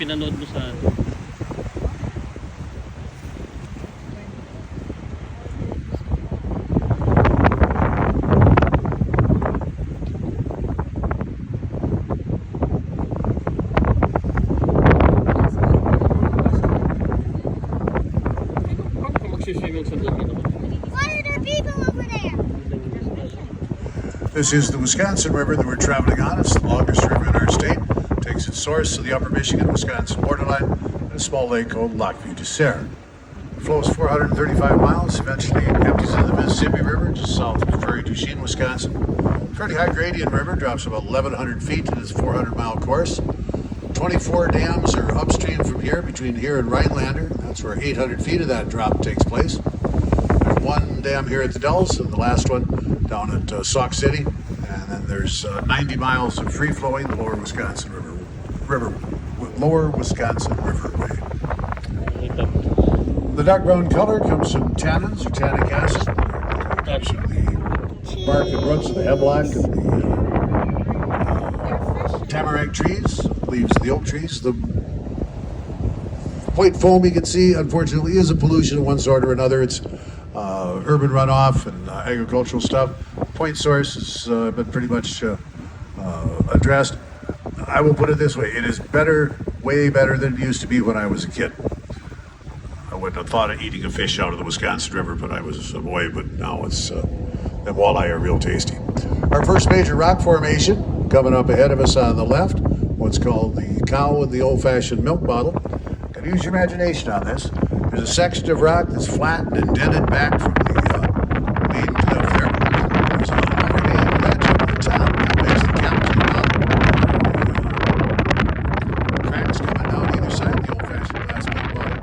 pinanood mo sa magsiswimming sa doon. Why are there people over there? This is the Wisconsin River that we're traveling on. It's the longest river in our state. It takes its source to the upper Michigan-Wisconsin borderline in a small lake called Lac Vieux du Cerf. It flows 435 miles, eventually empties into the Mississippi River just south of Prairie du Chien, Wisconsin. Fairly high gradient river, drops about 1,100 feet in its 400-mile course. 24 dams are upstream from here, between here and Rhinelander. That's where 800 feet of that drop takes place. There's one dam here at the Dells, and the last one down at Sauk City. And then there's 90 miles of free-flowing Lower Wisconsin Lower Wisconsin Riverway. The dark brown color comes from tannins or tannic acid. Comes from the bark and roots of the hemlock and the tamarack trees, leaves of the oak trees. The white foam you can see, unfortunately, is a pollution of one sort or another. It's urban runoff and agricultural stuff. Point source has been pretty much addressed. I will put it this way: it is better, way better than it used to be when I was a kid. I wouldn't have thought of eating a fish out of the Wisconsin River, but I was a boy. But now it's the walleye are real tasty. Our first major rock formation coming up ahead of us on the left, what's called the cow in the old-fashioned milk bottle. And use your imagination on this. There's a section of rock that's flat and indented back from the main cliff there. There's an overhanging ledge up at the top that makes the cap to the bottom. Cracks coming down either side of the old-fashioned glass milk bottle.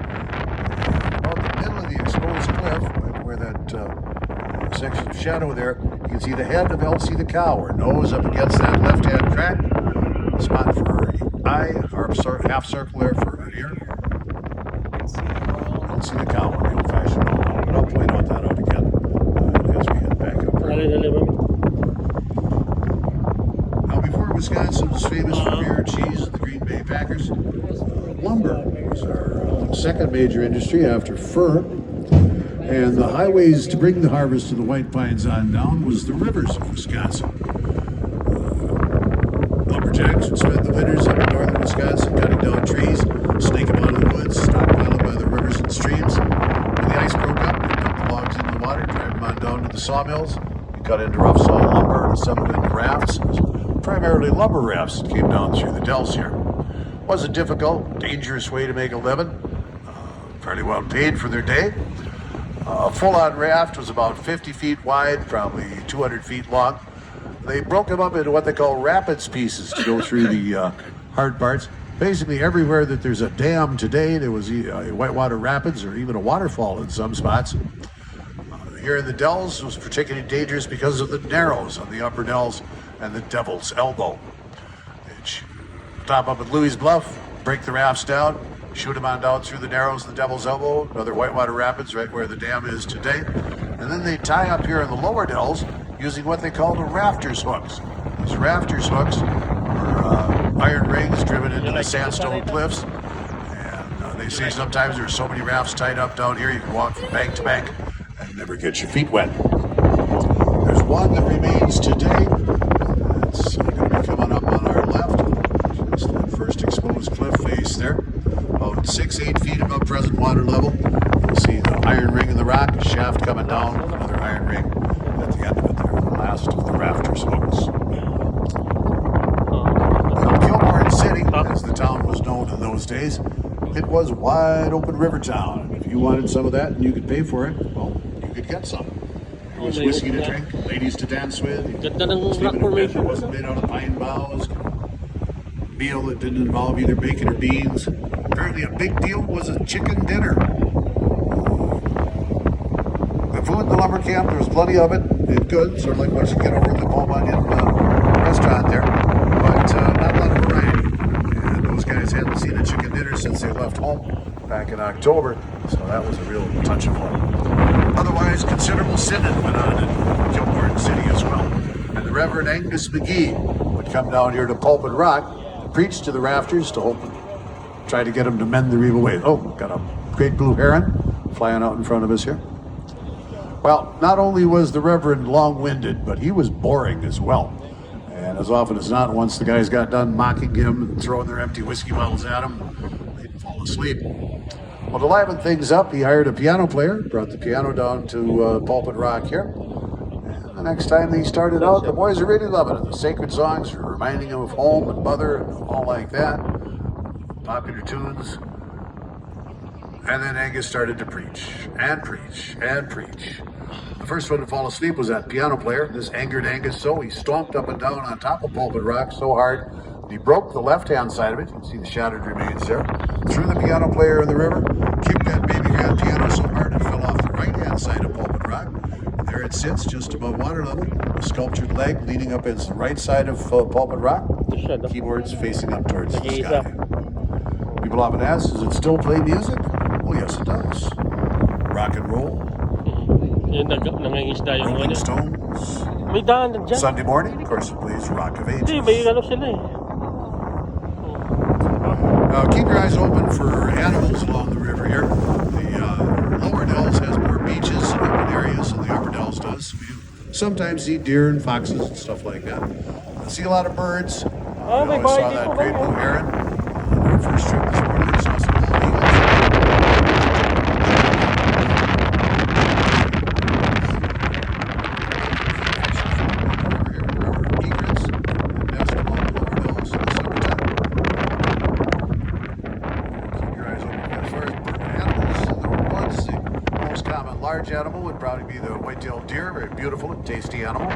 About the middle of the exposed cliff, where that section of shadow there, you can see the head of Elsie the cow, her nose up against that left-hand crack. Spot for her eye, or half circle there for her ear. I don't see the cow in the old-fashioned one, but I'll point out that out again as we head back up. Now, before Wisconsin was famous for beer and cheese and the Green Bay Packers, lumber was our second major industry after fur. And the highways to bring the harvest to the White Pines on down was the rivers of Wisconsin. Lumberjacks would spend the winters up in northern Wisconsin cutting down trees, snake them out of the woods, stockpile them by the rivers and streams. When the ice broke up, they'd dump the logs into the water, drive them on down to the sawmills, and cut into rough saw lumber and assemble it into rafts. It was primarily lumber rafts that came down through the dells here. It was a difficult, dangerous way to make a living, fairly well paid for their day. A full-on raft was about 50 feet wide, probably 200 feet long. They broke them up into what they call rapids pieces to go through the hard parts. Basically, everywhere that there's a dam today, there was whitewater rapids or even a waterfall in some spots. Here in the dells, it was particularly dangerous because of the narrows on the upper dells and the Devil's Elbow. They'd stop up at Louis Bluff, break the rafts down, shoot them on down through the narrows of the Devil's Elbow, another whitewater rapids right where the dam is today. And then they tie up here in the lower dells using what they call the rafters hooks. These rafters hooks are iron rings driven into the sandstone cliffs. And they say sometimes there's so many rafts tied up down here you can walk from bank to bank and never get your feet wet. There's one that remains today. It's going to be coming up on our left. Just that first exposed cliff face there. About 6-8 feet above present water level. You'll see the iron ring in the rock, a shaft coming down, another iron ring at the end of it there, the last of the rafters hooks. Now, Kilbourne City, as the town was known in those days, it was wide open river town. If you wanted some of that and you could pay for it, well, you could get some. There was whiskey to drink, ladies to dance with. Ganda ng Sleep rock in a bed that formation. wasn't made out of pine boughs. Meal that didn't involve either bacon or beans. Apparently a big deal was a chicken dinner. The food in the lumber camp, there was plenty of it. It's good, sort of like what you get over at the Paul Bunyan restaurant there. But not a lot of variety. And those guys hadn't seen a chicken dinner since they left home back in October. So that was a real touch of one. Otherwise, considerable sinning went on in Kilbourne City as well. And the Reverend Angus McGee would come down here to Pulpit Rock, preach to the rafters to try to get them to mend the reef away. Oh, got a great blue heron flying out in front of us here. Well, not only was the Reverend long-winded, but he was boring as well. And as often as not, once the guys got done mocking him and throwing their empty whiskey bottles at him, they'd fall asleep. Well, to liven things up, he hired a piano player, brought the piano down to Pulpit Rock here. And the next time they started out, the boys are really loving it. The sacred songs are reminding them of home and mother and all like that. Popular tunes. And then Angus started to preach and preach and preach. The first one to fall asleep was that piano player. This angered Angus so he stomped up and down on top of Pulpit Rock so hard he broke the left-hand side of it. You can see the shattered remains there. Threw the piano player in the river, kicked that baby grand piano so hard it fell off the right-hand side of Pulpit Rock. And there it sits just above water level, a sculptured leg leaning up against the right side of Pulpit Rock. Keyboards facing up towards the sky. People often ask, does it still play music? Well, yes, it does. Rock and roll. Rolling Stones. May daan dyan. Sunday morning, of course, it plays Rock of Ages. Hindi, may ano sila eh. Keep your eyes open for animals along the river here. The Lower Dells has more beaches and open areas than the Upper Dells does. We sometimes see deer and foxes and stuff like that. I see a lot of birds. Oh, We may always saw bahay that dito great ba blue yun? heron on our first trip this morning. We saw some bald eagles. Large animal would probably be the white-tailed deer, very beautiful and tasty animal.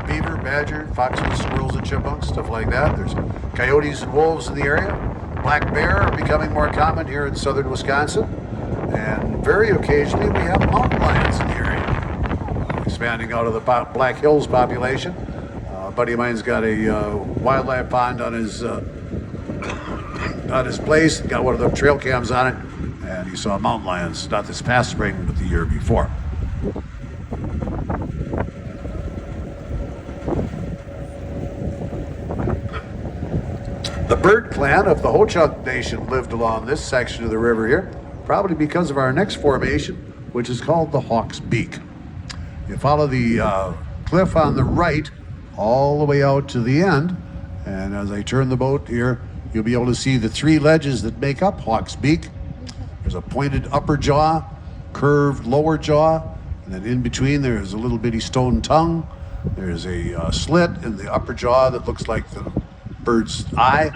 Beaver, badger, foxes, squirrels, and chipmunks, stuff like that. There's coyotes and wolves in the area. Black bear are becoming more common here in southern Wisconsin. And very occasionally we have mountain lions in the area, expanding out of the Black Hills population. A buddy of mine's got a wildlife pond on his place, got one of the trail cams on it. And he saw mountain lions, not this past spring, but the year before. The bird clan of the Ho-Chunk Nation lived along this section of the river here, probably because of our next formation, which is called the Hawk's Beak. You follow the cliff on the right all the way out to the end, and as I turn the boat here, you'll be able to see the three ledges that make up Hawk's Beak. There's a pointed upper jaw, curved lower jaw, and then in between there's a little bitty stone tongue. There's a slit in the upper jaw that looks like the bird's eye.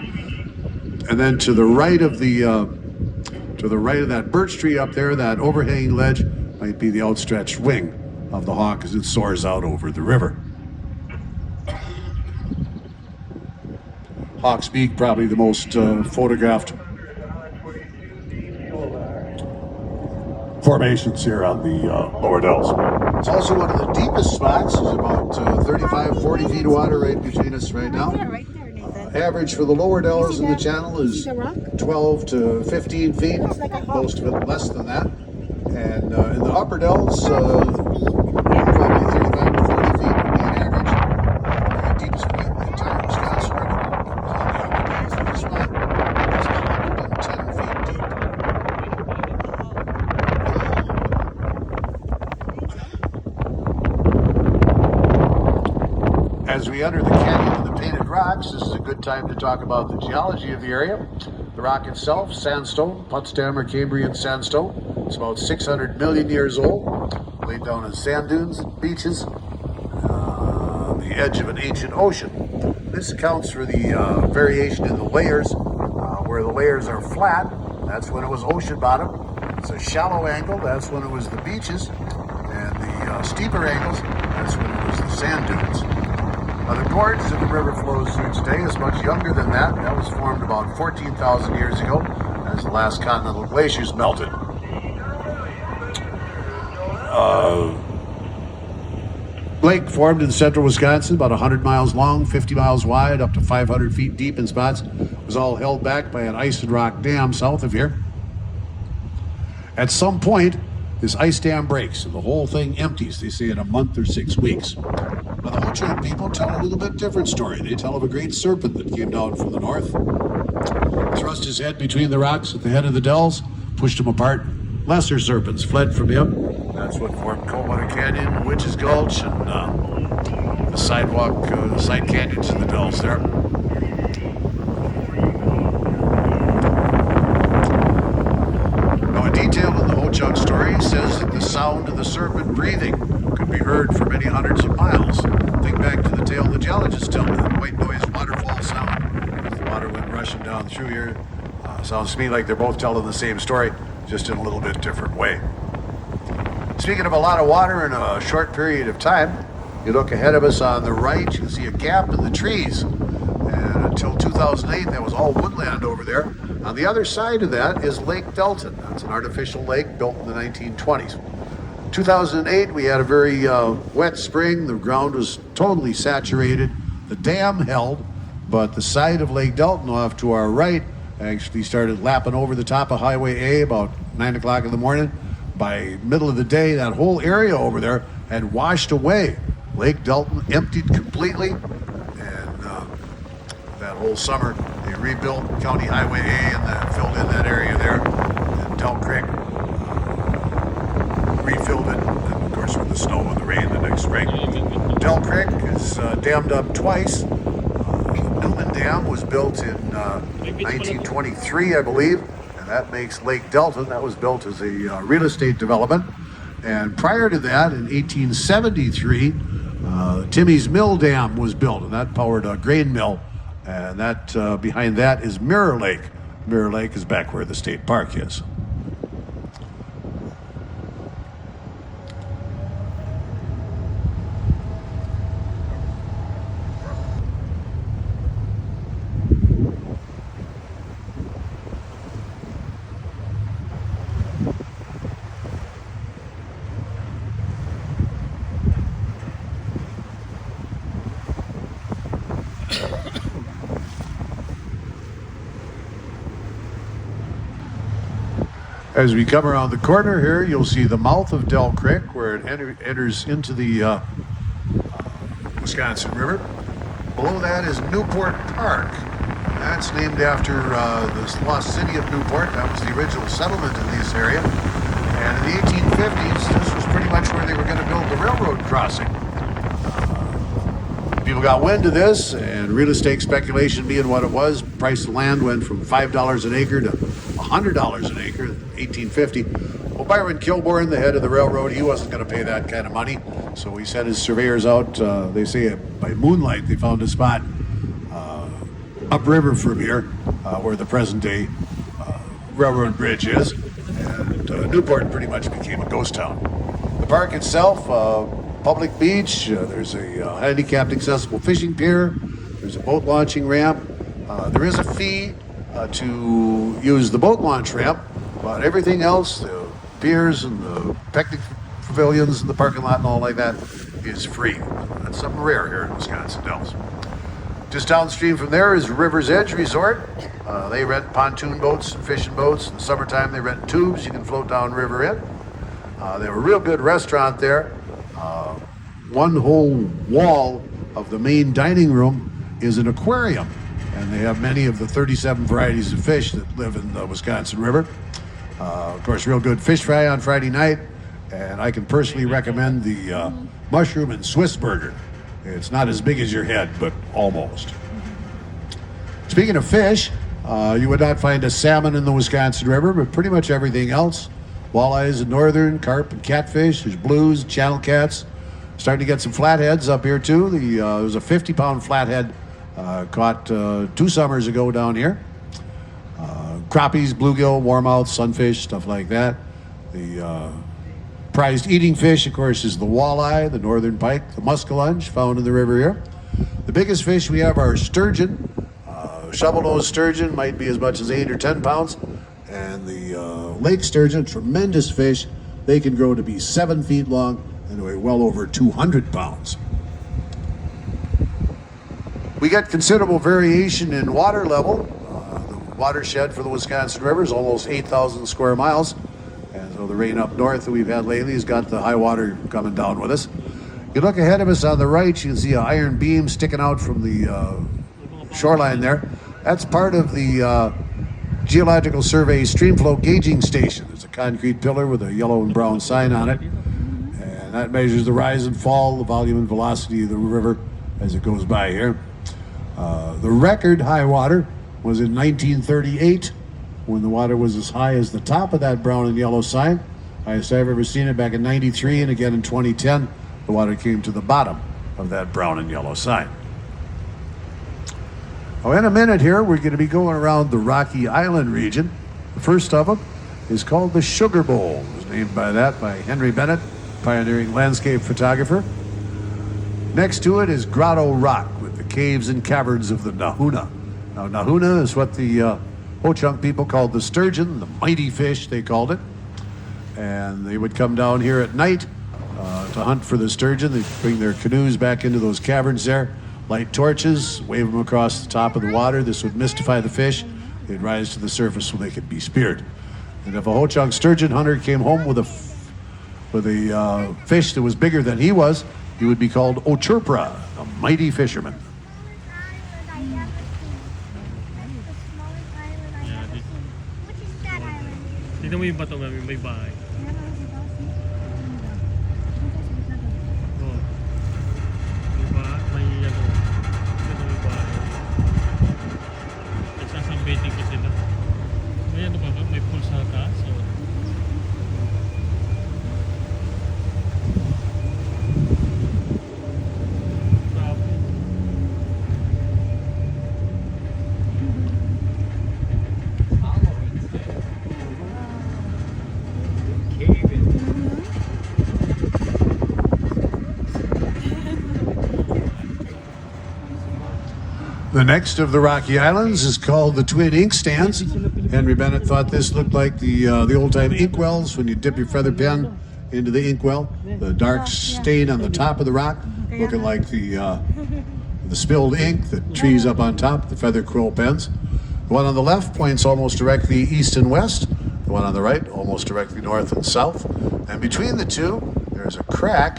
And then to the right of that birch tree up there, that overhanging ledge, might be the outstretched wing of the hawk as it soars out over the river. Hawk's Beak, probably the most photographed formations here on the Lower Dells. It's also one of the deepest spots. There's about 35, 40 feet of water right between us right now. Right there, Nathan. Average for the Lower Dells in the channel is a rock? 12 to 15 feet, like a most of it less than that. And in the Upper Dells, probably 35 to 40 feet would be an average. The deepest point in the entire Wisconsin River is on the Upper Dells of this spot. It's 110 feet deep. As we enter the Canyon of the Painted Rocks, this is a good time to talk about the geology of the area. The rock itself, sandstone, Potsdamer Cambrian sandstone. It's about 600 million years old, laid down in sand dunes and beaches on the edge of an ancient ocean. This accounts for the variation in the layers. Where the layers are flat, that's when it was ocean bottom. It's a shallow angle, that's when it was the beaches. And the steeper angles, that's when it was the sand dunes. The gorge that the river flows through today is much younger than that. That was formed about 14,000 years ago as the last continental glaciers melted. Lake formed in central Wisconsin, about 100 miles long, 50 miles wide, up to 500 feet deep in spots. It was all held back by an ice and rock dam south of here. At some point, this ice dam breaks and the whole thing empties, they say in a month or 6 weeks. Now, the Ho-Chunk people tell a little bit different story. They tell of a great serpent that came down from the north, thrust lost his head between the rocks at the head of the dells, pushed them apart. Lesser serpents fled from him. That's what formed Coldwater Canyon, Witch's Gulch, and the side canyons in the dells there. Now, a detail in the Ho-Chunk story says that the sound of the serpent breathing could be heard for many hundreds of miles. Think back to the tale the geologists tell, that white noise waterfall sound. As the water went rushing down through here. Sounds to me like they're both telling the same story, just in a little bit different way. Speaking of a lot of water in a short period of time, you look ahead of us on the right, you can see a gap in the trees. And until 2008, that was all woodland over there. On the other side of that is Lake Delton. That's an artificial lake built in the 1920s. 2008, we had a very wet spring. The ground was totally saturated. The dam held, but the side of Lake Delton off to our right actually started lapping over the top of Highway A about 9 o'clock in the morning. By middle of the day, that whole area over there had washed away. Lake Delton emptied completely, and that whole summer they rebuilt County Highway A and filled in that area there. And Del Creek refilled it, and of course with the snow and the rain the next spring. Del Creek is dammed up twice. Newman Dam was built in 1923, I believe, and that makes Lake Delton. That was built as a real estate development. And prior to that, in 1873, Timmy's Mill Dam was built, and that powered a grain mill. And that behind that is Mirror Lake. Mirror Lake is back where the state park is. As we come around the corner here, you'll see the mouth of Del Creek where it enters into the Wisconsin River. Below that is Newport Park. That's named after the lost city of Newport. That was the original settlement in this area. And in the 1850s, this was pretty much where they were going to build the railroad crossing. People got wind of this, and real estate speculation being what it was, price of land went from $5 an acre to $100 an acre in 1850. Well, Byron Kilbourne, the head of the railroad, he wasn't going to pay that kind of money, so he sent his surveyors out. They say by moonlight they found a spot upriver from here, where the present-day railroad bridge is, and Newport pretty much became a ghost town. The park itself, public beach, there's a handicapped accessible fishing pier, there's a boat launching ramp, there is a fee to use the boat launch ramp, but everything else, the piers and the picnic pavilions and the parking lot and all like that, is free. That's something rare here in Wisconsin Dells. Just downstream from there is River's Edge Resort. They rent pontoon boats and fishing boats. In the summertime, they rent tubes. You can float down river in. They have a real good restaurant there. One whole wall of the main dining room is an aquarium, and they have many of the 37 varieties of fish that live in the Wisconsin River. Of course, real good fish fry on Friday night, and I can personally recommend the mushroom and Swiss burger. It's not as big as your head, but almost. Speaking of fish, you would not find a salmon in the Wisconsin River, but pretty much everything else. Walleyes and northern, carp and catfish, there's blues, channel cats. Starting to get some flatheads up here too. There was a 50-pound flathead caught 2 summers ago down here. Crappies, bluegill, warmouth, sunfish, stuff like that. The prized eating fish, of course, is the walleye, the northern pike, the muskellunge found in the river here. The biggest fish we have are sturgeon. Shovel-nosed sturgeon might be as much as 8 or 10 pounds. And the lake sturgeon, tremendous fish. They can grow to be 7 feet long and weigh well over 200 pounds. We get considerable variation in water level. The watershed for the Wisconsin River is almost 8,000 square miles. And so the rain up north that we've had lately has got the high water coming down with us. You look ahead of us on the right, you can see an iron beam sticking out from the shoreline there. That's part of the Geological Survey streamflow gauging station. There's a concrete pillar with a yellow and brown sign on it. And that measures the rise and fall, the volume and velocity of the river as it goes by here. The record high water was in 1938 when the water was as high as the top of that brown and yellow sign. Highest I've ever seen it back in 93, and again in 2010, the water came to the bottom of that brown and yellow sign. Oh, in a minute here, we're going to be going around the Rocky Island region. The first of them is called the Sugar Bowl. It was named by that by Henry Bennett, pioneering landscape photographer. Next to it is Grotto Rock with the caves and caverns of the Nahuna. Now, Nahuna is what the Ho-Chunk people called the sturgeon, the mighty fish they called it. And they would come down here at night to hunt for the sturgeon. They'd bring their canoes back into those caverns there, light torches, wave them across the top of the water. This would mystify the fish. They'd rise to the surface so they could be speared. And if a Ho-Chunk sturgeon hunter came home with a fish that was bigger than he was, he would be called Ochurpra, a mighty fisherman. Tignan mo yung bato namin, may bahay. Oh. May ano. Tignan mo yung bahay. Nagsasambating ko sila. May ano ba? May pool sa taas. So, The next of the Rocky Islands is called the Twin Ink Stands. Henry Bennett thought this looked like the old-time ink wells when you dip your feather pen into the ink well. The dark stain on the top of the rock, looking like the spilled ink that trees up on top, the feather quill pens. The one on the left points almost directly east and west. The one on the right almost directly north and south. And between the two, there's a crack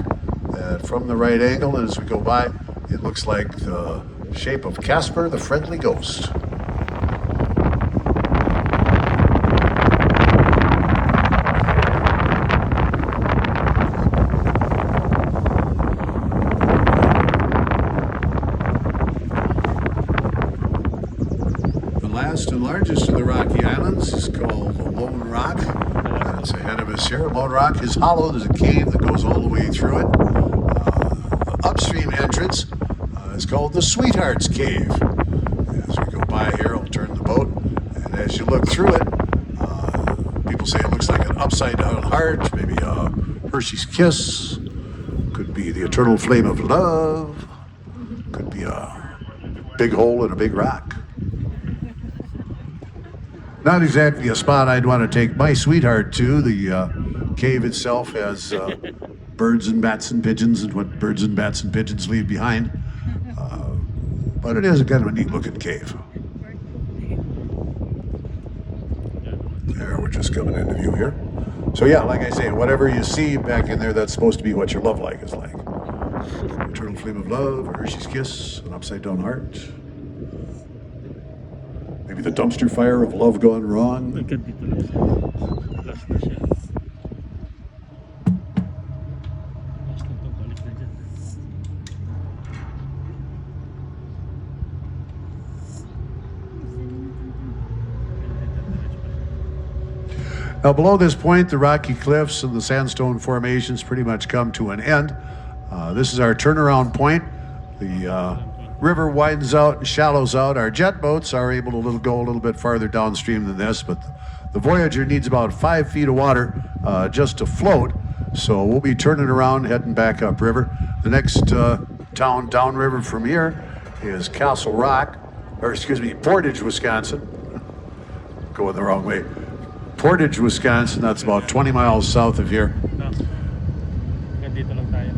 that from the right angle, and as we go by, it looks like the shape of Casper the Friendly Ghost. The last and largest of the Rocky Islands is called Lone Rock. That's ahead of us here. Lone Rock is hollow. There's a cave that goes all the way through it. The upstream entrance is called the Sweethearts Cave. As we go by here, I'll turn the boat, and as you look through it, people say it looks like an upside-down heart, maybe a Hershey's Kiss, could be the eternal flame of love, could be a big hole in a big rock. Not exactly a spot I'd want to take my sweetheart to. The cave itself has birds and bats and pigeons and what birds and bats and pigeons leave behind. But it is kind of a neat looking cave. There, we're just coming into view here. So yeah, like I say, whatever you see back in there, that's supposed to be what your love life is like. Eternal flame of love, a Hershey's Kiss, an upside down heart. Maybe the dumpster fire of love gone wrong. agad dito na siya. Last na siya. Last na to, balik na dyan. Now below this point, the rocky cliffs and the sandstone formations pretty much come to an end. This is our turnaround point. The river widens out and shallows out. Our jet boats are able to go a little bit farther downstream than this, but the Voyager needs about 5 feet of water just to float. So we'll be turning around, heading back upriver. The next town downriver from here is Castle Rock, or excuse me, Portage, Wisconsin. Going the wrong way. Portage, Wisconsin, that's about 20 miles south of here. No. Agad dito lang tayo.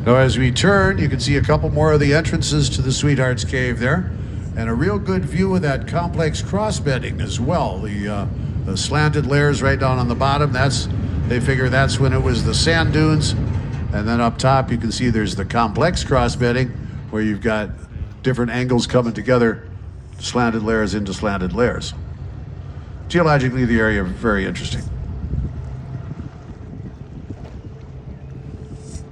Now as we turn, you can see a couple more of the entrances to the Sweethearts Cave there, and a real good view of that complex crossbedding as well. The slanted layers right down on the bottom, they figure that's when it was the sand dunes. And then up top you can see there's the complex crossbedding where you've got different angles coming together, slanted layers into slanted layers. Geologically, the area very interesting.